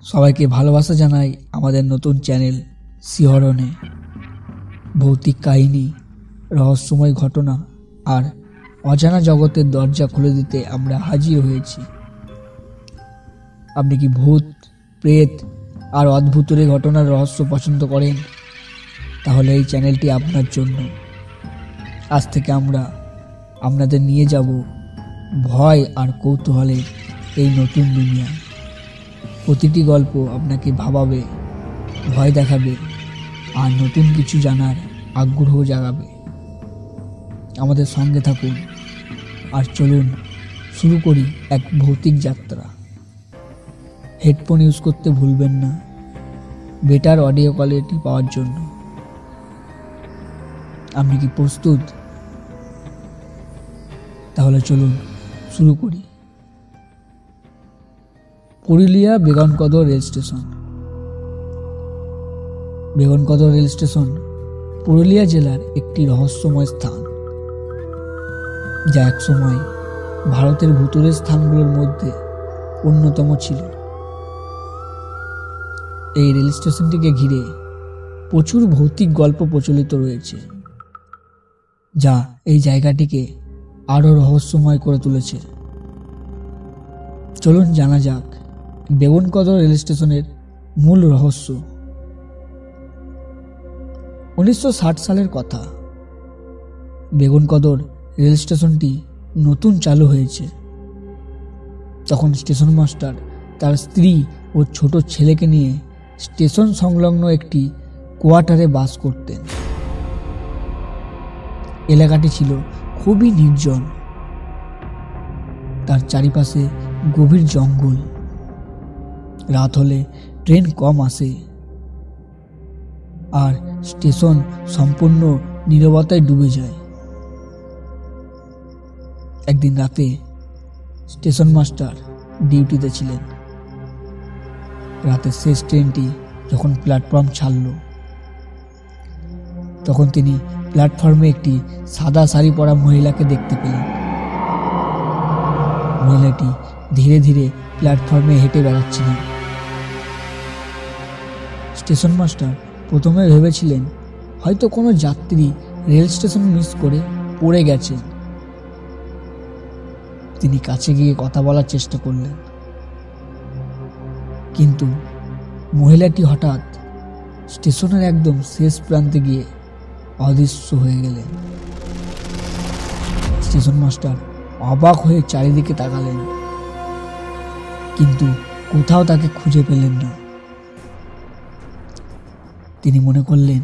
সবাইকে ভালোবাসা জানাই আমাদের নতুন চ্যানেল শিহরণে। ভৌতিক কাহিনী, রহস্যময় ঘটনা আর অজানা জগতের দরজা খুলে দিতে আমরা হাজির হয়েছি। আপনি কি ভূত, প্রেত আর অদ্ভুতের ঘটনার রহস্য পছন্দ করেন? তাহলে এই চ্যানেলটি আপনার জন্য। আজ থেকে আমরা আপনাদের নিয়ে যাব ভয় আর কৌতূহলের এই নতুন দুনিয়ায়। প্রতিটি গল্প আপনাকে ভাবাবে, ভয় দেখাবে আর নতুন কিছু জানার আগ্রহ জাগাবে। আমাদের সঙ্গে থাকুন আর চলুন শুরু করি এক ভৌতিক যাত্রা। হেডফোন ইউজ করতে ভুলবেন না বেটার অডিও কোয়ালিটি পাওয়ার জন্য। আপনি কি প্রস্তুত? তাহলে চলুন শুরু করি। Purulia Begunkodar rail station. Begunkodar rail station Purulia জেলার একটি রহস্যময় স্থান, যা একসময় ভারতের ভুতুড়ে স্থানগুলোর মধ্যে অন্যতম ছিল। এই রেল স্টেশনটিকে ঘিরে প্রচুর ভৌতিক গল্প প্রচলিত রয়েছে, যা এই জায়গাটিকে আরও রহস্যময় করে তুলেছে। চলুন জানা যাক বেগুনকদর রেল স্টেশনের মূল রহস্য। 1960 সালের কথা। বেগুনকদর রেল স্টেশনটি নতুন চালু হয়েছে। তখন স্টেশন মাস্টার তার স্ত্রী ও ছোট ছেলেকে নিয়ে স্টেশন সংলগ্ন একটি কোয়ার্টারে বাস করতেন। এলাকাটি ছিল খুবই নির্জন। তার চারিপাশে গভীর জঙ্গল। রাত হলে ট্রেন কম আসে আর স্টেশন সম্পূর্ণ নীরবতায় ডুবে যায়। একদিন রাতে স্টেশন মাস্টার ডিউটিতে ছিলেন। রাতের শেষ ট্রেনটি যখন প্ল্যাটফর্ম ছাড়ল, তখন তিনি প্ল্যাটফর্মে একটি সাদা শাড়ি পরা মহিলাকে দেখতে পেলেন। মহিলাটি ধীরে ধীরে প্ল্যাটফর্মে হেঁটে বেড়াচ্ছিলেন। স্টেশন মাস্টার প্রথমে ভেবেছিলেন হয়তো কোনো যাত্রী রেল স্টেশন মিস করে পড়ে গেছেন। তিনি কাছে গিয়ে কথা বলার চেষ্টা করলেন, কিন্তু মহিলাটি হঠাৎ স্টেশনের একদম শেষ প্রান্তে গিয়ে অদৃশ্য হয়ে গেলেন। স্টেশন মাস্টার অবাক হয়ে চারিদিকে তাকালেন, কিন্তু কোথাও তাকে খুঁজে পেলেন না। তিনি মনে করলেন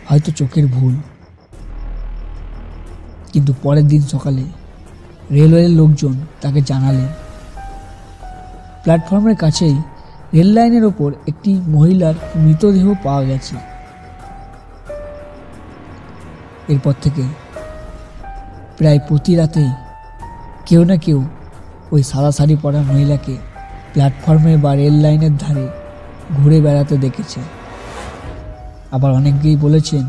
হয়তো চোখের ভুল। কিন্তু পরের দিন সকালে রেলওয়ের লোকজন তাকে জানালেন প্ল্যাটফর্মের কাছেই রেল লাইনের ওপর একটি মহিলার মৃতদেহ পাওয়া গেছে। এরপর থেকে প্রায় প্রতি রাতেই কেউ না কেউ ওই সাদা শাড়ি পরা মহিলাকে প্ল্যাটফর্মে বা রেল লাইনের ধারে ঘুরে বেড়াতে দেখেছে। আবার অনেকেই বলেছেন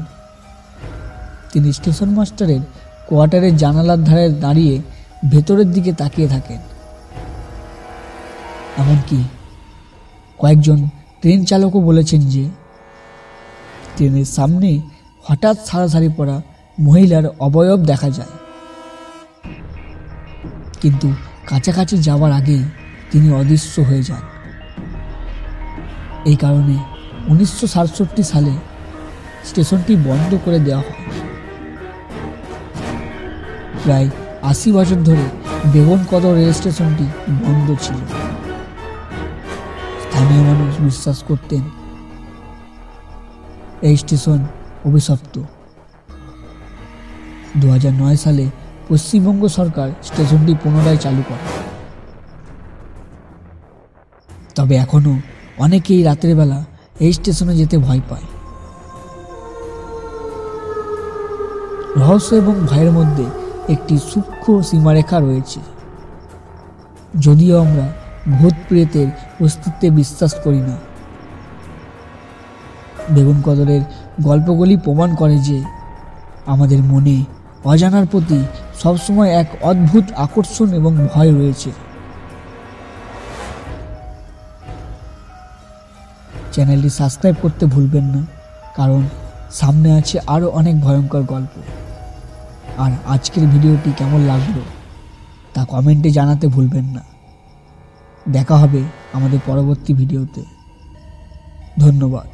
তিনি স্টেশন মাস্টারের কোয়ার্টারের জানালার ধারে দাঁড়িয়ে ভেতরের দিকে তাকিয়ে থাকেন। এমনকি কয়েকজন ট্রেন চালকও বলেছেন যে ট্রেনের সামনে হঠাৎ সাদা শাড়ি পরা মহিলার অবয়ব দেখা যায়, কিন্তু কাছাকাছি যাওয়ার আগেই তিনি অদৃশ্য হয়ে যান। এই কারণে 1967 সালে স্টেশনটি বন্ধ করে দেওয়া হয়। প্রায় 80 বছর ধরে বেগুনকদর রেল স্টেশনটি বন্ধ ছিল। স্থানীয় মানুষ বিশ্বাস করতেন এই স্টেশন অভিশপ্ত। 2009 সালে পশ্চিমবঙ্গ সরকার স্টেশনটি পুনরায় চালু করে। তবে এখনো অনেকেই রাতের বেলা এই স্টেশনে যেতে ভয় পায়। রহস্য এবং ভয়ের মধ্যে একটি সূক্ষ্ম সীমারেখা রয়েছে। যদিও আমরা ভূত প্রেতের অস্তিত্বে বিশ্বাস করি না, বেগুনকদরের গল্পগুলি প্রমাণ করে যে আমাদের মনে অজানার প্রতি সবসময় এক অদ্ভুত আকর্ষণ এবং ভয় রয়েছে। চ্যানেলটি সাবস্ক্রাইব করতে ভুলবেন না, কারণ সামনে আছে আরও অনেক ভয়ঙ্কর গল্প। আর আজকের ভিডিওটি কেমন লাগলো তা কমেন্টে জানাতে ভুলবেন না। দেখা হবে আমাদের পরবর্তী ভিডিওতে। ধন্যবাদ।